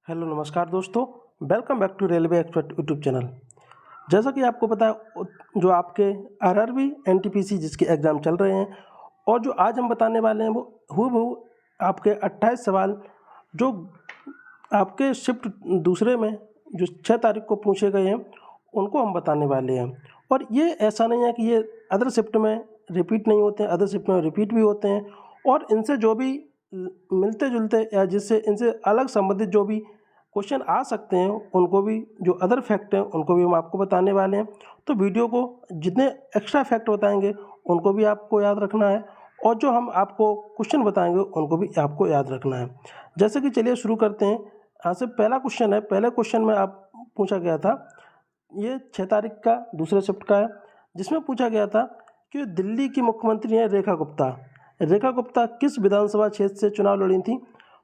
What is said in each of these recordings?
Hello नमस्कार दोस्तों, welcome back to railway expert YouTube channel. जैसा कि आपको पता है, जो आपके आरआरबी एनटीपीसी जिसके एग्ज़ाम चल रहे हैं और जो आज हम बताने वाले हैं वो हूबहू आपके 28 सवाल जो आपके शिफ्ट दूसरे में जो 6 तारीख को पूछे गए हैं उनको हम बताने वाले हैं। और ये ऐसा नहीं है कि ये अदर शिफ्ट में रिपीट नहीं होते हैं, अदर शिफ्ट में रिपीट भी होते हैं और इनसे जो भी मिलते जुलते या जिससे इनसे अलग संबंधित जो भी क्वेश्चन आ सकते हैं उनको भी, जो अदर फैक्ट हैं उनको भी हम आपको बताने वाले हैं। तो वीडियो को जितने एक्स्ट्रा फैक्ट बताएंगे उनको भी आपको याद रखना है और जो हम आपको क्वेश्चन बताएंगे उनको भी आपको याद रखना है। जैसे कि चलिए शुरू करते हैं। यहाँ से पहला क्वेश्चन है। पहले क्वेश्चन में आप पूछा गया था, ये 6 तारीख का दूसरे शिफ्ट का है, जिसमें पूछा गया था कि दिल्ली की मुख्यमंत्री हैं रेखा गुप्ता। रेखा गुप्ता किस विधानसभा क्षेत्र से चुनाव लड़ी थी?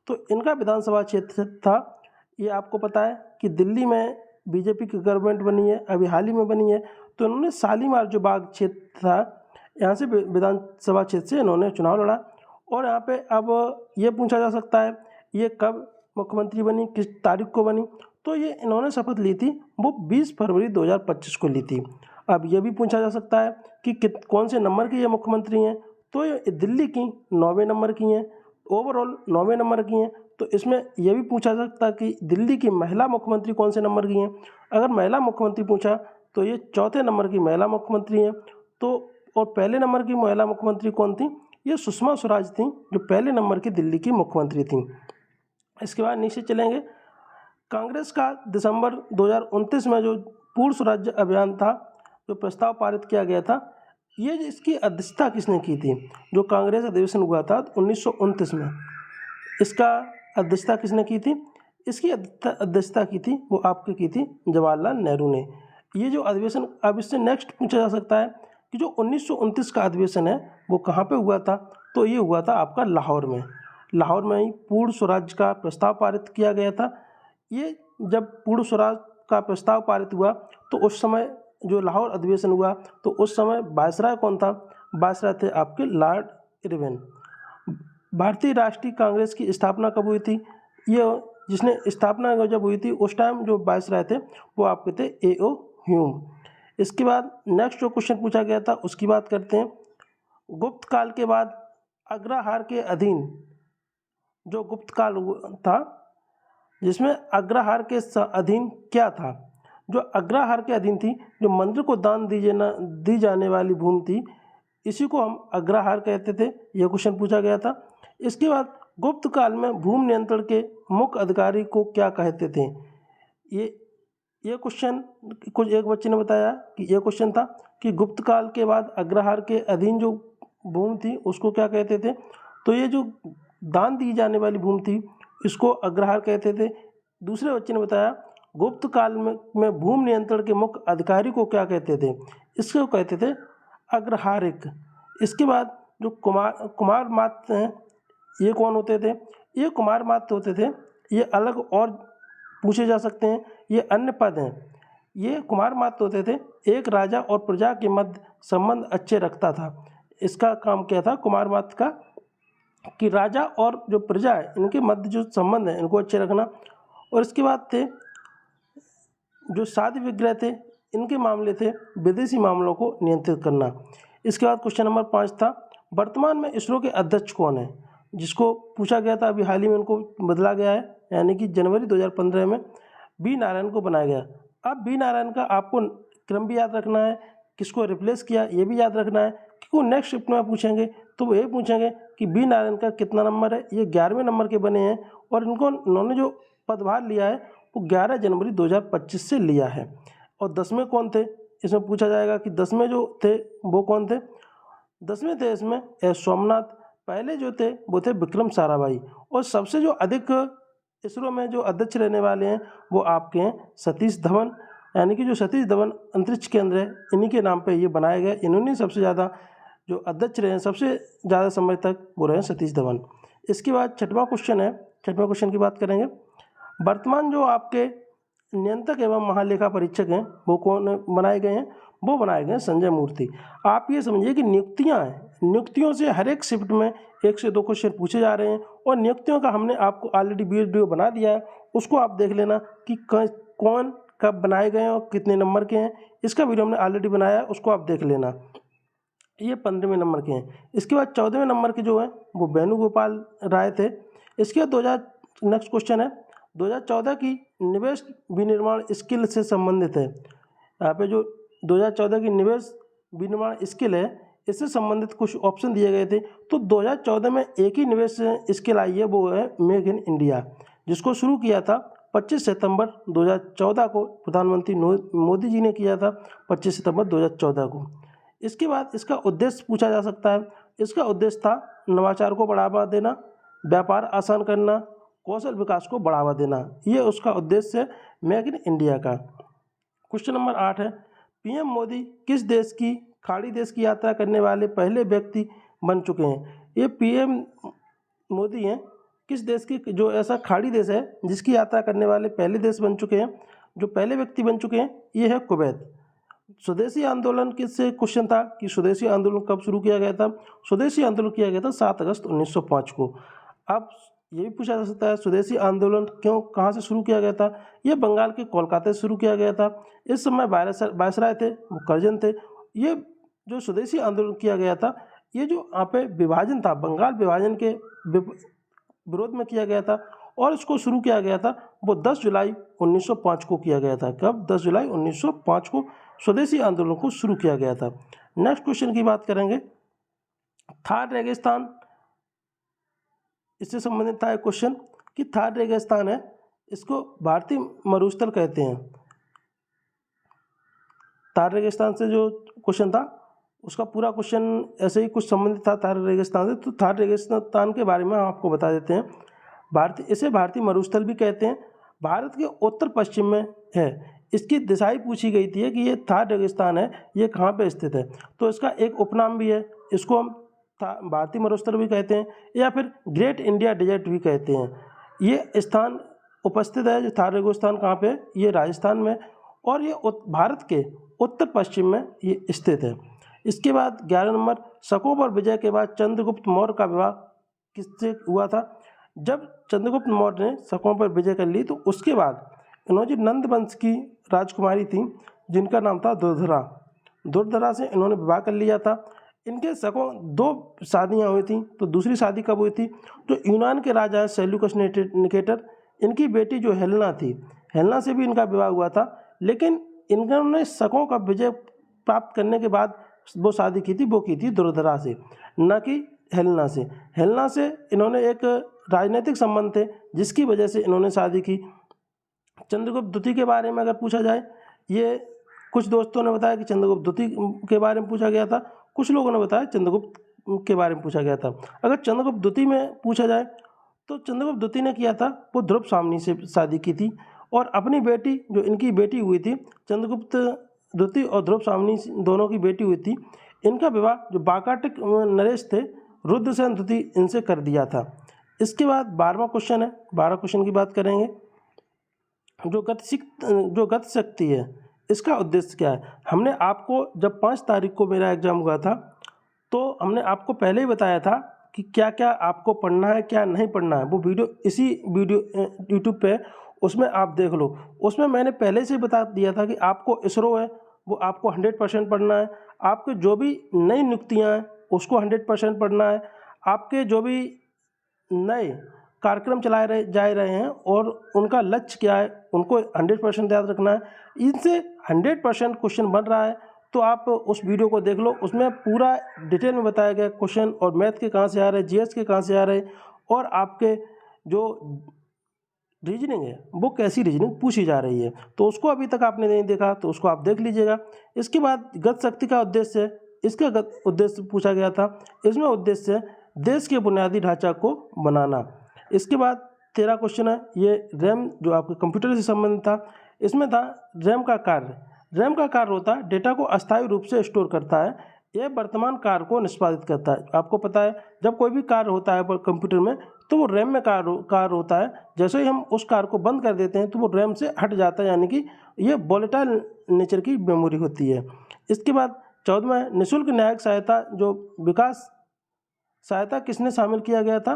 तो इनका विधानसभा क्षेत्र था, ये आपको पता है कि दिल्ली में बीजेपी की गवर्नमेंट बनी है, अभी हाल ही में बनी है, तो इन्होंने शालीमार जो बाग क्षेत्र था यहाँ से विधानसभा क्षेत्र से इन्होंने चुनाव लड़ा। और यहाँ पे अब ये पूछा जा सकता है ये कब मुख्यमंत्री बनी, किस तारीख को बनी? तो ये इन्होंने शपथ ली थी वो 20 फरवरी 2025 को ली थी। अब ये भी पूछा जा सकता है कि कौन से नंबर की ये मुख्यमंत्री हैं? तो ये दिल्ली की 9वें नंबर की हैं, ओवरऑल 9वें नंबर की हैं। तो इसमें यह भी पूछा जा सकता है कि दिल्ली की महिला मुख्यमंत्री कौन से नंबर की हैं? अगर महिला मुख्यमंत्री पूछा तो ये 4थे नंबर की महिला मुख्यमंत्री हैं। तो और पहले नंबर की महिला मुख्यमंत्री कौन थी? ये सुषमा स्वराज थी, जो पहले नंबर की दिल्ली की मुख्यमंत्री थी। इसके बाद नीचे चलेंगे। कांग्रेस का दिसंबर 2029 में जो पूर्ण स्वराज्य अभियान था, जो प्रस्ताव पारित किया गया था, ये इसकी अध्यक्षता किसने की थी? जो कांग्रेस अधिवेशन हुआ था 1929 में, इसका अध्यक्षता किसने की थी? इसकी अध्यक्षता की थी वो आपकी की थी जवाहरलाल नेहरू ने। ये जो अधिवेशन, अब इससे नेक्स्ट पूछा जा सकता है कि जो 1929 का अधिवेशन है वो कहाँ पे हुआ था? तो ये हुआ था आपका लाहौर में। लाहौर में ही पूर्ण स्वराज का प्रस्ताव पारित किया गया था। ये जब पूर्ण स्वराज का प्रस्ताव पारित हुआ तो उस समय जो लाहौर अधिवेशन हुआ तो उस समय वायसराय कौन था? वायसराय थे आपके लॉर्ड इरविन। भारतीय राष्ट्रीय कांग्रेस की स्थापना कब हुई थी? ये जिसने स्थापना जब हुई थी उस टाइम जो वायसराय थे वो आपके थे A.O. ह्यूम। इसके बाद नेक्स्ट जो क्वेश्चन पूछा गया था उसकी बात करते हैं। गुप्त काल के बाद अग्रहार के अधीन जो गुप्त काल था, जिसमें अग्रहार के अधीन क्या था? जो अग्रहार के अधीन थी, जो मंदिर को दान दी जाने वाली भूमि थी, इसी को हम अग्रहार कहते थे। यह क्वेश्चन पूछा गया था। इसके बाद गुप्त काल में भूमि नियंत्रण के मुख्य अधिकारी को क्या कहते थे? ये क्वेश्चन कुछ एक बच्चे ने बताया कि ये क्वेश्चन था कि गुप्त काल के बाद अग्रहार के अधीन जो भूमि थी उसको क्या कहते थे? तो ये जो दान दी जाने वाली भूमि थी इसको अग्रहार कहते थे। दूसरे बच्चे ने बताया गुप्त काल में भूमि नियंत्रण के मुख्य अधिकारी को क्या कहते थे? इसको कहते थे अग्रहारिक। इसके बाद जो कुमार मात्य हैं, ये कौन होते थे? ये कुमार मात्य होते थे। ये अलग और पूछे जा सकते हैं, ये अन्य पद हैं। ये कुमार मात्य होते थे, एक राजा और प्रजा के मध्य संबंध अच्छे रखता था। इसका काम क्या था कुमार मात्य का? कि राजा और जो प्रजा है इनके मध्य जो संबंध है इनको अच्छे रखना। और इसके बाद थे जो शादी विग्रह थे, इनके मामले थे विदेशी मामलों को नियंत्रित करना। इसके बाद क्वेश्चन नंबर 5 था, वर्तमान में इसरो के अध्यक्ष कौन है? जिसको पूछा गया था, अभी हाल ही में उनको बदला गया है, यानी कि जनवरी 2015 में बी नारायण को बनाया गया। अब बी नारायण का आपको क्रम भी याद रखना है, किसको रिप्लेस किया ये भी याद रखना है, क्योंकि नेक्स्ट शिफ्ट में पूछेंगे तो वो ये पूछेंगे कि बी नारायण का कितना नंबर है। ये 11वें नंबर के बने हैं और इन्होंने जो पदभार लिया है वो 11 जनवरी 2025 से लिया है। और 10वें कौन थे? इसमें पूछा जाएगा कि 10वें जो थे वो कौन थे? 10वें थे इसमें एस सोमनाथ। पहले जो थे वो थे विक्रम साराभाई। और सबसे जो अधिक इसरो में जो अध्यक्ष रहने वाले हैं वो आपके हैं सतीश धवन, यानी कि जो सतीश धवन अंतरिक्ष केंद्र है इन्हीं के नाम पे ये बनाया गया। इन्होंने सबसे ज़्यादा जो अध्यक्ष रहे हैं सबसे ज़्यादा समय तक वो रहे सतीश धवन। इसके बाद 6वां क्वेश्चन है। 6वें क्वेश्चन की बात करेंगे। वर्तमान जो आपके नियंत्रक एवं महालेखा परीक्षक हैं वो कौन बनाए गए हैं? वो बनाए गए हैं संजय मूर्ति। आप ये समझिए कि नियुक्तियां हैं, नियुक्तियों से हर एक शिफ्ट में 1 से 2 क्वेश्चन पूछे जा रहे हैं और नियुक्तियों का हमने आपको ऑलरेडी वीडियो बना दिया है, उसको आप देख लेना कि कौन कब बनाए गए हैं और कितने नंबर के हैं। इसका वीडियो हमने ऑलरेडी बनाया है, उसको आप देख लेना। ये 15वें नंबर के हैं। इसके बाद 14वें नंबर के जो हैं वो वेणुगोपाल राय थे। इसके बाद 2000 नेक्स्ट क्वेश्चन है 2014 की निवेश विनिर्माण स्किल से संबंधित है। यहाँ पे जो 2014 की निवेश विनिर्माण स्किल है इससे संबंधित कुछ ऑप्शन दिए गए थे। तो 2014 में एक ही निवेश स्किल आई है, वो है मेक इन इंडिया, जिसको शुरू किया था 25 सितंबर 2014 को प्रधानमंत्री मोदी जी ने किया था 25 सितंबर 2014 को। इसके बाद इसका उद्देश्य पूछा जा सकता है। इसका उद्देश्य था नवाचार को बढ़ावा देना, व्यापार आसान करना, कौशल विकास को बढ़ावा देना। ये उसका उद्देश्य है मेक इन इंडिया का। क्वेश्चन नंबर 8 है पीएम मोदी किस देश की खाड़ी देश की यात्रा करने वाले पहले व्यक्ति बन चुके हैं। ये पीएम मोदी हैं किस देश की जो ऐसा खाड़ी देश है जिसकी यात्रा करने वाले पहले देश बन चुके हैं, जो पहले व्यक्ति बन चुके हैं, ये है कुवैत। स्वदेशी आंदोलन किससे क्वेश्चन था कि स्वदेशी आंदोलन कब शुरू किया गया था। स्वदेशी आंदोलन किया गया था 7 अगस्त 1905 को। अब ये भी पूछा जा सकता है स्वदेशी आंदोलन कहाँ से शुरू किया गया था। ये बंगाल के कोलकाता से शुरू किया गया था। इस समय वायसराय थे वो कर्जन थे। ये जो स्वदेशी आंदोलन किया गया था, ये जो यहाँ पे विभाजन था, बंगाल विभाजन के विरोध में किया गया था और इसको शुरू किया गया था वो 10 जुलाई 1905 को किया गया था। कब? 10 जुलाई 1905 को स्वदेशी आंदोलन को शुरू किया गया था। नेक्स्ट क्वेश्चन की बात करेंगे। थार रेगिस्तान, इससे संबंधित था एक क्वेश्चन कि थार रेगिस्तान है, इसको भारतीय मरुस्थल कहते हैं। थार रेगिस्तान से जो क्वेश्चन था उसका पूरा क्वेश्चन ऐसे ही कुछ संबंधित था थार रेगिस्तान से। तो थार रेगिस्तान के बारे में हम आपको बता देते हैं। इसे भारतीय मरुस्थल भी कहते हैं। भारत के उत्तर पश्चिम में है। इसकी दिशाई पूछी गई थी कि ये थार रेगिस्तान है, ये कहाँ पे स्थित है। तो इसका एक उपनाम भी है, इसको हम भारतीय मरुस्थल भी कहते हैं या फिर ग्रेट इंडिया डेजर्ट भी कहते हैं। ये स्थान उपस्थित है जो थार रेगिस्तान कहाँ पे, ये राजस्थान में, और ये भारत के उत्तर पश्चिम में ये स्थित है। इसके बाद 11 नंबर, शकों पर विजय के बाद चंद्रगुप्त मौर्य का विवाह किससे हुआ था। जब चंद्रगुप्त मौर्य ने शकों पर विजय कर ली तो उसके बाद इन्होंने जो नंद वंश की राजकुमारी थी जिनका नाम था दुर्धरा से इन्होंने विवाह कर लिया था। इनके शकों 2 शादियाँ हुई थी। तो दूसरी शादी कब हुई थी, जो यूनान के राजा सेल्यूकस निकेटर, इनकी बेटी जो हेलेना थी, हेलेना से भी इनका विवाह हुआ था। लेकिन इन्होंने शकों का विजय प्राप्त करने के बाद वो शादी की थी, वो की थी दुर्धरा से, न कि हेलेना से। हेलेना से इन्होंने एक राजनीतिक संबंध थे जिसकी वजह से इन्होंने शादी की। चंद्रगुप्त द्वितीय के बारे में अगर पूछा जाए, ये कुछ दोस्तों ने बताया कि चंद्रगुप्त द्वितीय के बारे में पूछा गया था, कुछ लोगों ने बताया चंद्रगुप्त के बारे में पूछा गया था। अगर चंद्रगुप्त द्वितीय में पूछा जाए तो चंद्रगुप्त द्वितीय ने किया था वो ध्रुव सामनी से शादी की थी और अपनी बेटी जो इनकी बेटी हुई थी, चंद्रगुप्त द्वितीय और ध्रुव सामनी दोनों की बेटी हुई थी, इनका विवाह जो बाकाटिक नरेश थे रुद्रसेन द्वितीय इनसे कर दिया था। इसके बाद 12वां क्वेश्चन है, 12 क्वेश्चन की बात करेंगे। जो गति शक्ति है इसका उद्देश्य क्या है। हमने आपको जब 5 तारीख को मेरा एग्जाम हुआ था तो हमने आपको पहले ही बताया था कि क्या क्या आपको पढ़ना है क्या नहीं पढ़ना है। वो वीडियो इसी वीडियो यूट्यूब पे, उसमें आप देख लो। उसमें मैंने पहले से बता दिया था कि आपको इसरो है वो आपको 100% पढ़ना है। आपके जो भी नई नियुक्तियाँ हैं उसको 100% पढ़ना है। आपके जो भी नए कार्यक्रम चलाए जा रहे हैं और उनका लक्ष्य क्या है उनको 100% याद रखना है। इनसे 100% क्वेश्चन बन रहा है तो आप उस वीडियो को देख लो। उसमें पूरा डिटेल में बताया गया क्वेश्चन, और मैथ के कहाँ से आ रहे हैं, जीएस के कहाँ से आ रहे हैं, और आपके जो रीजनिंग है वो कैसी रीजनिंग पूछी जा रही है। तो उसको अभी तक आपने नहीं देखा तो उसको आप देख लीजिएगा। इसके बाद गति शक्ति का उद्देश्य है, इसका उद्देश्य पूछा गया था। इसमें उद्देश्य है देश के बुनियादी ढांचा को बनाना। इसके बाद 13 क्वेश्चन है, ये रैम जो आपके कंप्यूटर से संबंधित था। इसमें था रैम का कार्य। रैम का कार्य होता है डेटा को अस्थायी रूप से स्टोर करता है, यह वर्तमान कार्य को निष्पादित करता है। आपको पता है जब कोई भी कार्य होता है कंप्यूटर में तो वो रैम में कार्य होता है। जैसे ही हम उस कार्य को बंद कर देते हैं तो वो रैम से हट जाता है, यानी कि ये वोलेटाइल नेचर की मेमोरी होती है। इसके बाद 14वां निःशुल्क न्यायिक सहायता, जो विकास सहायता किसने शामिल किया गया था।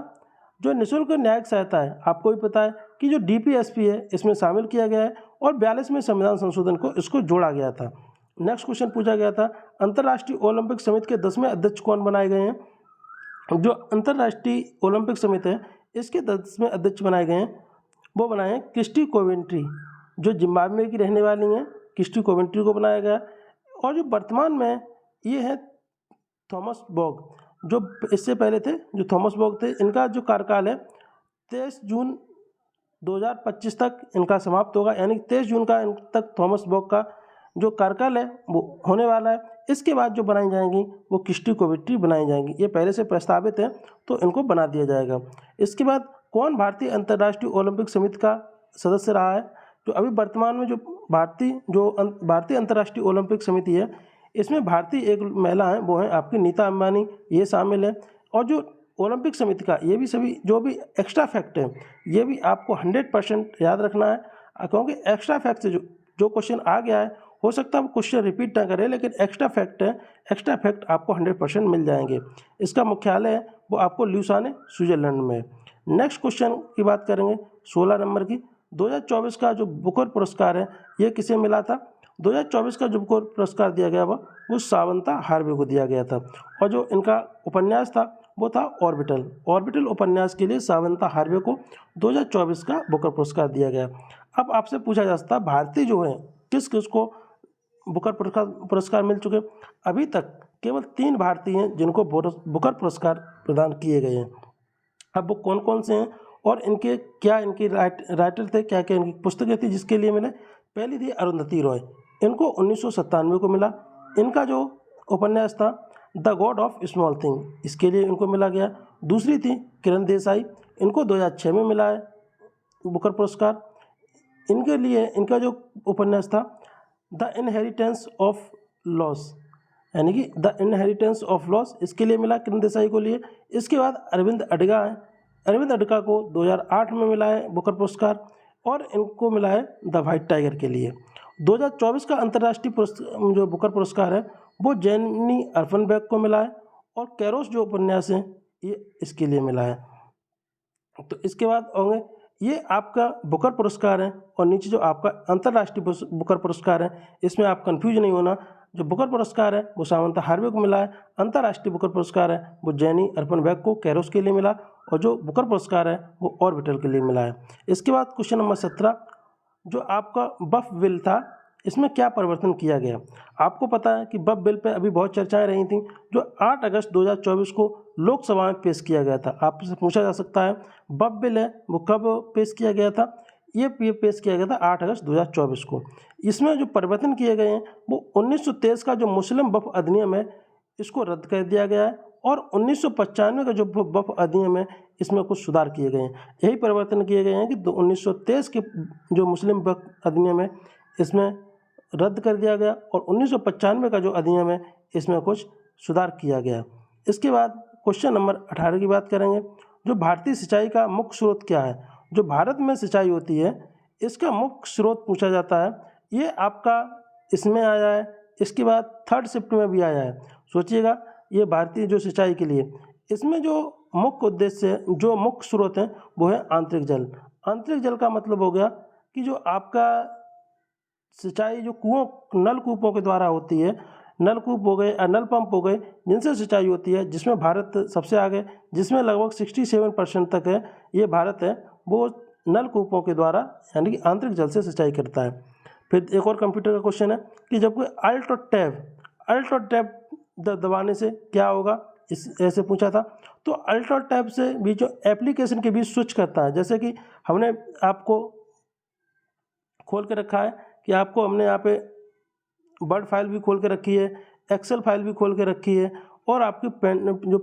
जो निःशुल्क न्यायिक सहायता है, आपको भी पता है कि जो DPSP है इसमें शामिल किया गया है और 42वें संविधान संशोधन को इसको जोड़ा गया था। नेक्स्ट क्वेश्चन पूछा गया था, अंतर्राष्ट्रीय ओलंपिक समिति के 10वें अध्यक्ष कौन बनाए गए हैं। जो अंतर्राष्ट्रीय ओलंपिक समिति है इसके 10वें अध्यक्ष बनाए गए हैं, वो बनाए हैं क्रिस्टी कोवेंट्री, जो जिम्बाब्वे की रहने वाली हैं। क्रिस्टी कोवेंट्री को बनाया गया। और जो वर्तमान में ये है थॉमस बॉग, जो इससे पहले थे जो थॉमस बॉग थे, इनका जो कार्यकाल है 23 जून 2025 तक इनका समाप्त होगा, यानी 23 जून का तक थॉमस बॉग का जो कार्यकाल है वो होने वाला है। इसके बाद जो बनाई जाएंगी वो क्रिस्टी कोवेंट्री बनाई जाएंगी। ये पहले से प्रस्तावित है तो इनको बना दिया जाएगा। इसके बाद कौन भारतीय अंतर्राष्ट्रीय ओलंपिक समिति का सदस्य रहा है। जो अभी वर्तमान में जो भारतीय अंतर्राष्ट्रीय ओलंपिक समिति है, इसमें भारतीय एक महिला है, वो है आपकी नीता अंबानी, ये शामिल है। और जो ओलंपिक समिति का ये भी सभी जो भी एक्स्ट्रा फैक्ट है, ये भी आपको 100% याद रखना है, क्योंकि एक्स्ट्रा फैक्ट से जो क्वेश्चन आ गया है, हो सकता है वो क्वेश्चन रिपीट ना करे, लेकिन एक्स्ट्रा फैक्ट है, एक्स्ट्रा फैक्ट आपको 100% मिल जाएंगे। इसका मुख्यालय है वो आपको ल्यूसाने, स्विट्जरलैंड में। नेक्स्ट क्वेश्चन की बात करेंगे 16 नंबर की। 2024 का जो बुकर पुरस्कार है ये किसे मिला था। 2024 का जो बुकर पुरस्कार दिया गया वो सावंता हार्वे को दिया गया था। और जो इनका उपन्यास था वो था ऑर्बिटल उपन्यास के लिए सावंता हार्वे को 2024 का बुकर पुरस्कार दिया गया। अब आपसे पूछा जा सकता है भारतीय जो है किस किस को बुकर पुरस्कार मिल चुके। अभी तक केवल 3 भारतीय हैं जिनको बुकर पुरस्कार प्रदान किए गए हैं। अब वो कौन कौन से हैं और इनके क्या इनकी राइटर थे, क्या क्या इनकी पुस्तकें थी जिसके लिए मिले। पहली थी अरुंधति रॉय, इनको 1997 को मिला। इनका जो उपन्यास था the God of small thing, इसके लिए इनको मिला गया। दूसरी थी किरण देसाई, इनको 2006 में मिला है बुकर पुरस्कार। इनके लिए इनका जो उपन्यास था द इनहेरिटेंस ऑफ लॉस, यानी कि द इनहेरिटेंस ऑफ लॉस, इसके लिए मिला किरण देसाई को लिए। इसके बाद अरविंद अडगा है, अरविंद अडगा को 2008 में मिला है बुकर पुरस्कार और इनको मिला है द वाइट टाइगर के लिए। 2024 का अंतर्राष्ट्रीय जो बुकर पुरस्कार है वो जेनी अर्फनबेक को मिला है और कैरोस जो उपन्यास है ये इसके लिए मिला है। तो इसके बाद होंगे ये आपका बुकर पुरस्कार है और नीचे जो आपका अंतर्राष्ट्रीय बुकर पुरस्कार है, इसमें आप कंफ्यूज नहीं होना। जो बुकर पुरस्कार है वो सावंता हार्वे को मिला है, अंतर्राष्ट्रीय बुकर पुरस्कार है वो जेनी अर्फनबेक को कैरोस के लिए मिला और जो बुकर पुरस्कार है वो ऑर्बिटल के लिए मिला है। इसके बाद क्वेश्चन नंबर 17 जो आपका बफ बिल था, इसमें क्या परिवर्तन किया गया। आपको पता है कि बफ बिल पे अभी बहुत चर्चाएं रही थी, जो 8 अगस्त 2024 को लोकसभा में पेश किया गया था। आपसे पूछा जा सकता है बफ बिल है वो कब पेश किया गया था। ये पेश किया गया था 8 अगस्त 2024 को। इसमें जो परिवर्तन किए गए हैं वो 1923 का जो मुस्लिम वक्फ अधिनियम है इसको रद्द कर दिया गया है और 1995 का जो वक्फ अधिनियम है इसमें कुछ सुधार किए गए हैं। यही परिवर्तन किए गए हैं कि 1923 के जो मुस्लिम वक्फ अधिनियम है इसमें रद्द कर दिया गया और 1995 का जो अधिनियम है इसमें कुछ सुधार किया गया। इसके बाद क्वेश्चन नंबर 18 की बात करेंगे। जो भारतीय सिंचाई का मुख्य स्रोत क्या है। जो भारत में सिंचाई होती है इसका मुख्य स्रोत पूछा जाता है, ये आपका इसमें आया है। इसके बाद 3rd शिफ्ट में भी आया है। सोचिएगा ये भारतीय जो सिंचाई के लिए इसमें जो मुख्य उद्देश्य है, जो मुख्य स्रोत है वो है आंतरिक जल। आंतरिक जल का मतलब हो गया कि जो आपका सिंचाई जो नलकूपों के द्वारा होती है, नलकूप हो गए, नल पंप हो गए, जिनसे सिंचाई होती है, जिसमें भारत सबसे आगे, जिसमें लगभग 67% तक है ये भारत है, वो नलकूपों के द्वारा यानी कि आंतरिक जल से सिंचाई करता है। फिर एक और कंप्यूटर का क्वेश्चन है कि जब कोई अल्ट टैब दबाने से क्या होगा, इस ऐसे पूछा था। तो अल्ट टैब से भी जो एप्लीकेशन के बीच स्विच करता है, जैसे कि हमने आपको खोल के रखा है कि आपको हमने यहाँ पे वर्ड फाइल भी खोल के रखी है, एक्सेल फाइल भी खोल के रखी है और आपकी जो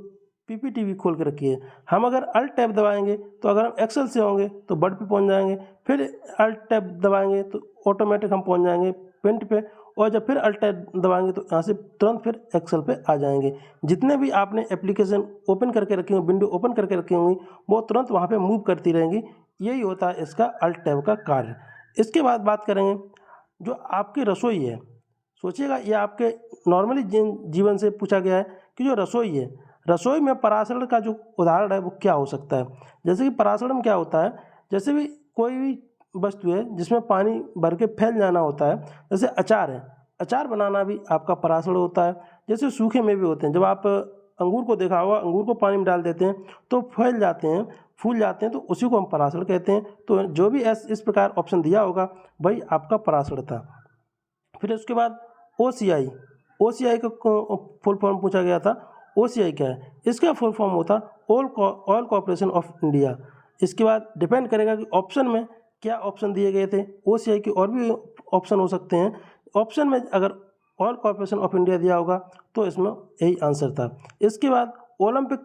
पीपीटी भी खोल के रखी है। हम अगर अल्ट टैब दबाएंगे तो अगर हम एक्सेल से होंगे तो वर्ड पे पहुंच जाएंगे, फिर अल्ट टैब दबाएंगे तो ऑटोमेटिक हम पहुंच जाएंगे पेंट पे, और जब फिर अल्ट टैब दबाएंगे तो यहाँ से तुरंत फिर एक्सेल पे आ जाएंगे। जितने भी आपने एप्लीकेशन ओपन करके रखी होंगी, विंडो ओपन करके रखी होंगी, वो तुरंत वहाँ पर मूव करती रहेंगी। यही होता है इसका अल्ट टैब का कार्य। इसके बाद बात करेंगे जो आपकी रसोई है। सोचिएगा ये आपके नॉर्मली जीवन से पूछा गया है कि जो रसोई है, रसोई में परासरण का जो उदाहरण है वो क्या हो सकता है। जैसे कि परासरण में क्या होता है, जैसे भी कोई भी वस्तु है जिसमें पानी भर के फैल जाना होता है, जैसे अचार है, अचार बनाना भी आपका परासरण होता है। जैसे सूखे मेवे होते हैं, जब आप अंगूर को देखा होगा, अंगूर को पानी में डाल देते हैं तो फैल जाते हैं, फूल जाते हैं, तो उसी को हम परासरण कहते हैं। तो जो भी इस प्रकार ऑप्शन दिया होगा वही आपका परासरण था। फिर उसके बाद OCI, OCI का फुल फॉर्म पूछा गया था। OCI क्या है, इसका फुल फॉर्म होता ऑयल कॉर्पोरेशन ऑफ इंडिया। इसके बाद डिपेंड करेगा कि ऑप्शन में क्या ऑप्शन दिए गए थे। OCI के और भी ऑप्शन हो सकते हैं। ऑप्शन में अगर ऑयल कॉर्पोरेशन ऑफ इंडिया दिया होगा तो इसमें यही आंसर था। इसके बाद ओलंपिक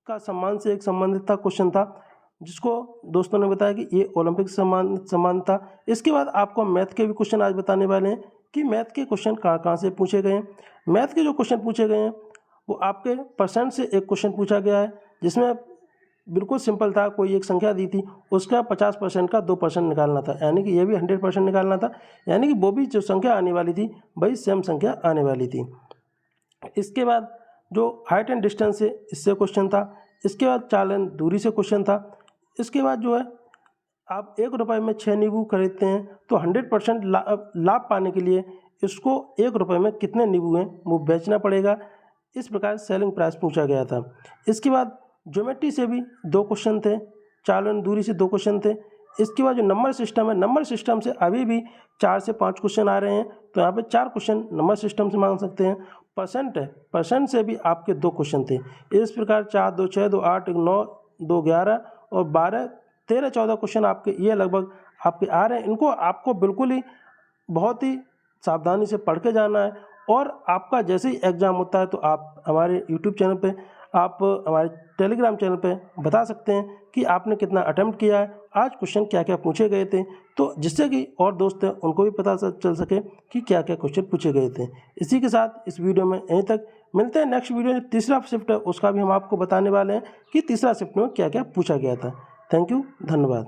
का सम्मान से एक संबंधित था क्वेश्चन था, जिसको दोस्तों ने बताया कि ये ओलंपिक सम्मान था। इसके बाद आपको मैथ के भी क्वेश्चन आज बताने वाले हैं कि मैथ के क्वेश्चन कहाँ कहाँ से पूछे गए हैं। मैथ के जो क्वेश्चन पूछे गए हैं वो आपके परसेंट से एक क्वेश्चन पूछा गया है, जिसमें बिल्कुल सिंपल था। कोई एक संख्या दी थी, उसका 50% का 2% निकालना था, यानी कि ये भी 100% निकालना था, यानी कि वो भी जो संख्या आने वाली थी वही सेम संख्या आने वाली थी। इसके बाद जो हाइट एंड डिस्टेंस है, इससे क्वेश्चन था। इसके बाद चालन दूरी से क्वेश्चन था। इसके बाद जो है आप 1 रुपये में 6 नींबू खरीदते हैं तो 100% लाभ पाने के लिए इसको 1 रुपये में कितने नींबू हैं वो बेचना पड़ेगा। इस प्रकार सेलिंग प्राइस पूछा गया था। इसके बाद ज्योमेट्री से भी 2 क्वेश्चन थे, चालन दूरी से 2 क्वेश्चन थे। इसके बाद जो नंबर सिस्टम है, नंबर सिस्टम से अभी भी 4 से 5 क्वेश्चन आ रहे हैं, तो यहाँ पे 4 क्वेश्चन नंबर सिस्टम से मांग सकते हैं। परसेंट है, परसेंट से भी आपके 2 क्वेश्चन थे। इस प्रकार 4, 2, 6, 2, 8, 1, 9, 2, 11 और 12, 13, 14 क्वेश्चन आपके ये लगभग आपके आ रहे हैं। इनको आपको बिल्कुल ही बहुत ही सावधानी से पढ़ के जाना है, और आपका जैसे ही एग्ज़ाम होता है तो आप हमारे यूट्यूब चैनल पे, आप हमारे टेलीग्राम चैनल पे बता सकते हैं कि आपने कितना अटेम्प्ट किया है, आज क्वेश्चन क्या क्या पूछे गए थे, तो जिससे कि और दोस्त हैं उनको भी पता चल सके कि क्या क्या क्वेश्चन पूछे गए थे। इसी के साथ इस वीडियो में यहीं तक मिलते हैं। नेक्स्ट वीडियो में तीसरा शिफ्ट है उसका भी हम आपको बताने वाले हैं कि तीसरा शिफ्ट में क्या क्या पूछा गया था। थैंक यू, धन्यवाद।